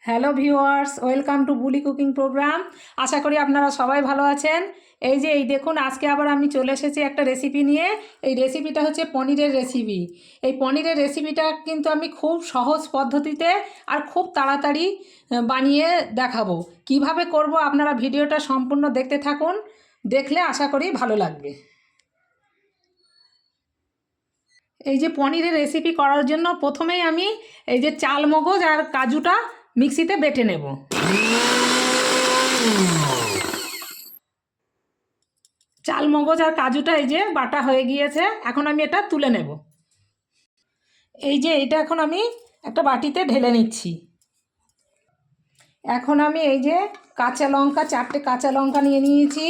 Hello viewers, welcome to Buli cooking programme. আশা করি আপনারা সবাই ভালো আছেন। এই দেখুন, আজকে আবার আমি চলে এসেছি একটা রেসিপি নিয়ে। এই রেসিপিটা হচ্ছে পনিরের রেসিপি। এই পনিরের রেসিপিটা কিন্তু আমি খুব সহজ পদ্ধতিতে আর খুব তাড়াতাড়ি বানিয়ে দেখাবো। কিভাবে করব আপনারা ভিডিওটা সম্পূর্ণ দেখতে থাকুন, দেখলে আশা করি ভালো লাগবে। এই যে পনিরের রেসিপি করার জন্য প্রথমেই আমি এই যে চাল মগজ আর কাজুটা মিক্সিতে বেটে নেব। চাল মগজ আর কাজুটা এই যে বাটা হয়ে গিয়েছে, এখন আমি এটা তুলে নেব। এই যে এটা এখন আমি একটা বাটিতে ঢেলে নিচ্ছি। এখন আমি এই যে কাঁচা লঙ্কা, 4টে কাঁচা লঙ্কা নিয়ে নিয়েছি,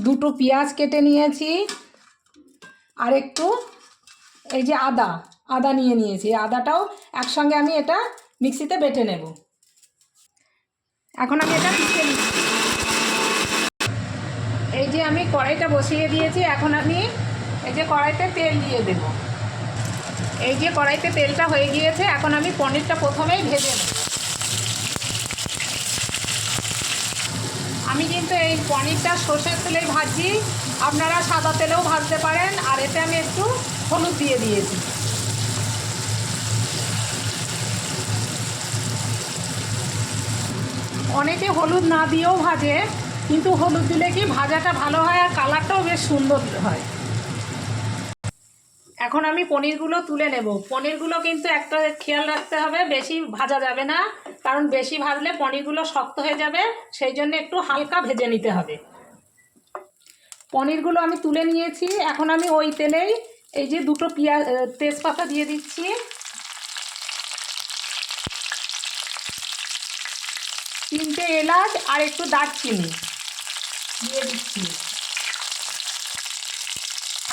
2টো পেঁয়াজ কেটে নিয়েছি, আর একটু এই যে আদা নিয়ে নিয়েছি। আদাটাও একসঙ্গে আমি এটা মিক্সিতে বেটে নেব। এখন আমি এটা পিষে নিচ্ছি। এই যে আমি কড়াইটা বসিয়ে দিয়েছি, এখন আমি এই যে কড়াইতে তেল দিয়ে দেব। এই যে কড়াইতে তেলটা হয়ে গিয়েছে, এখন আমি পনিরটা প্রথমেই ভেজে নেব। আমি কিন্তু এই পনিরটা সর্ষের তেলেই ভাজি, আপনারা সাদা তেলেও ভাজতে পারেন। আর এতে আমি একটু হলুদ দিয়ে দিয়েছি। অনেকে হলুদ না দিয়েও ভাজে, কিন্তু হলুদ দিলে কি ভাজাটা ভালো হয় আর কালারটাও বেশ সুন্দর হয়। এখন আমি পনিরগুলো তুলে নেব। পনিরগুলো কিন্তু একটা খেয়াল রাখতে হবে, বেশি ভাজা যাবে না, কারণ বেশি ভাজলে পনিরগুলো শক্ত হয়ে যাবে। সেই জন্য একটু হালকা ভেজে নিতে হবে। পনিরগুলো আমি তুলে নিয়েছি। এখন আমি ওই তেলেই এই যে 2টো তেজপাতা দিয়ে দিচ্ছি, 3টে এলাচ আর একটু দারচিনি দিয়ে দিচ্ছি,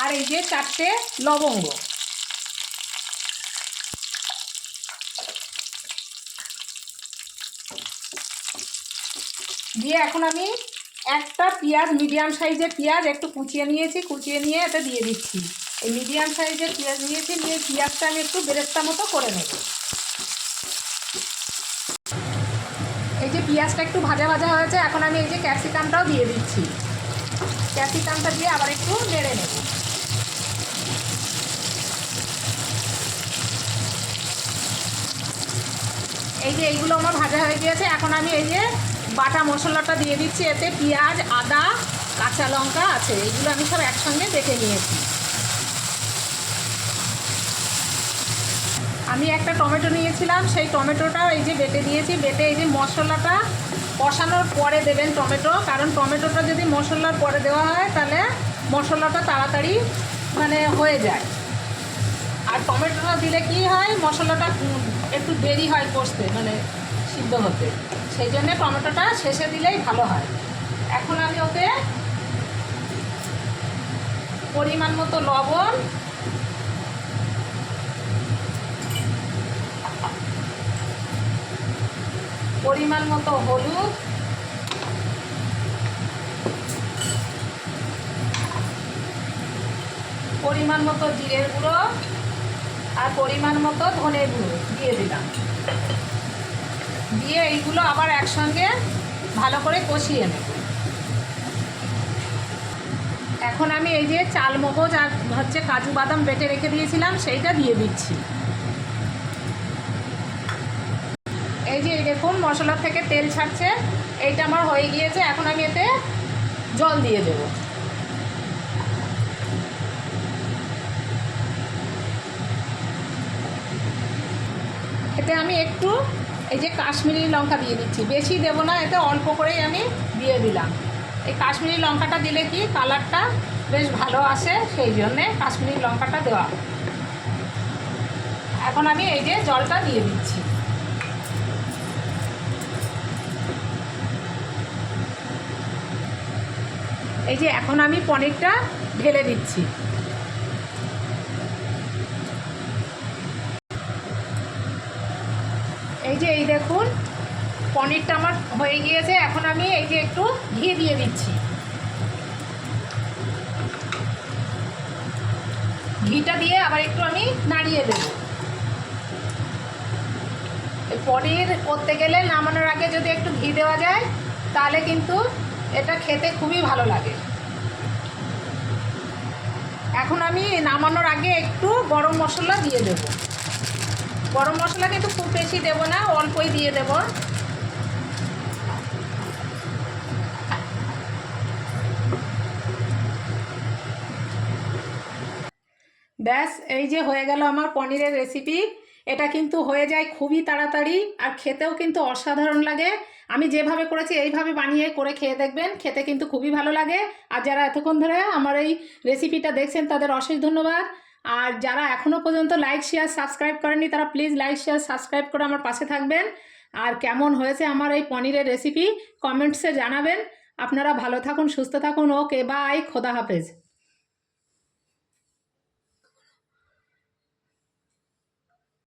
আর এই যে 4টে লবঙ্গ দিয়ে এখন আমি একটা পেঁয়াজ, মিডিয়াম সাইজের পেঁয়াজ একটু কুচিয়ে নিয়েছি, কুচিয়ে নিয়ে এটা দিয়ে দিচ্ছি। এই মিডিয়াম সাইজের পেঁয়াজ নিয়েছি, নিয়ে পেঁয়াজটা আমি একটু বেরেস্তা মতো করে নেব। এই যে পেঁয়াজটা একটু ভাজা ভাজা হয়েছে, এখন আমি এই যে ক্যাপসিকামটাও দিয়ে দিচ্ছি। ক্যাপসিকামটা দিয়ে আবার একটু নেড়ে নেব। এই যে এইগুলো আমার ভাজা হয়ে গিয়েছে, এখন আমি এই যে বাটা মশলাটা দিয়ে দিচ্ছি। এতে পেঁয়াজ, আদা, কাঁচা লঙ্কা আছে, এইগুলো আমি সব একসঙ্গে বেটে নিয়েছি। আমি একটা টমেটো নিয়েছিলাম, সেই টমেটোটাও এই যে বেটে দিয়েছি। বেটে এই যে মশলাটা কষানোর পরে দেবেন টমেটো, কারণ টমেটোটা যদি মশলার পরে দেওয়া হয় তাহলে মশলাটা তাড়াতাড়ি হয়ে যায়। আর টমেটোটা দিলে কি হয়, মশলাটা একটু দেরি হয় কষতে, সিদ্ধ হতে। সেই জন্য টমেটোটা শেষে দিলেই ভালো হয়। এখন আমি ওতে পরিমাণ মতো লবণ, পরিমাণ মতো হলুদ, পরিমাণ মতো জিরের গুঁড়ো আর পরিমাণ মতো ধনের গুঁড়ো দিয়ে দিলাম। দিয়ে এইগুলো আবার একসঙ্গে ভালো করে কষিয়ে নেব। এখন আমি এই যে চাল মগজ আর কাজু বাদাম বেটে রেখে দিয়েছিলাম, সেইটা দিয়ে দিচ্ছি। এই যে দেখুন, মশলা থেকে তেল ছাড়ছে, এইটা আমার হয়ে গিয়েছে। এখন আমি এতে জল দিয়ে দেব। এতে আমি একটু এই যে কাশ্মীরি লঙ্কা দিয়ে দিচ্ছি, বেশি দেব না, এতে অল্প করেই আমি দিয়ে দিলাম। এই কাশ্মীরি লঙ্কাটা দিলে কি কালারটা বেশ ভালো আসে, সেই জন্যে কাশ্মীরি লঙ্কাটা দেওয়া। এখন আমি এই যে জলটা দিয়ে দিচ্ছি। এই যে এখন আমি পনিরটা ঢেলে দিচ্ছি। এই যে এই দেখুন, পনিরটা আমার হয়ে গিয়েছে। এখন আমি এই যে একটু ঘি দিয়ে দিচ্ছি। ঘিটা দিয়ে আবার একটু আমি নাড়িয়ে দেব। পনির করতে গেলে নামানোর আগে যদি একটু ঘি দেওয়া যায় তাহলে কিন্তু এটা খেতে খুবই ভালো লাগে। এখন আমি নামানোর আগে একটু গরম মশলা দিয়ে দেব। গরম মশলা কিন্তু খুব বেশি দেব না, অল্পই দিয়ে দেব। ব্যাস, এই যে হয়ে গেল আমার পনিরের রেসিপি। এটা কিন্তু হয়ে যায় খুবই তাড়াতাড়ি আর খেতেও কিন্তু অসাধারণ লাগে। আমি যেভাবে করেছি এইভাবে বানিয়ে করে খেয়ে দেখবেন, খেতে কিন্তু খুবই ভালো লাগে। আর যারা এতক্ষণ ধরে আমার এই রেসিপিটা দেখছেন তাদের অশেষ ধন্যবাদ। আর যারা এখনও পর্যন্ত লাইক শেয়ার সাবস্ক্রাইব করেননি তারা প্লিজ লাইক শেয়ার সাবস্ক্রাইব করে আমার পাশে থাকবেন। আর কেমন হয়েছে আমার এই পনিরের রেসিপি কমেন্টসে জানাবেন। আপনারা ভালো থাকুন, সুস্থ থাকুন। ওকে, বাই, খোদা হাফেজ।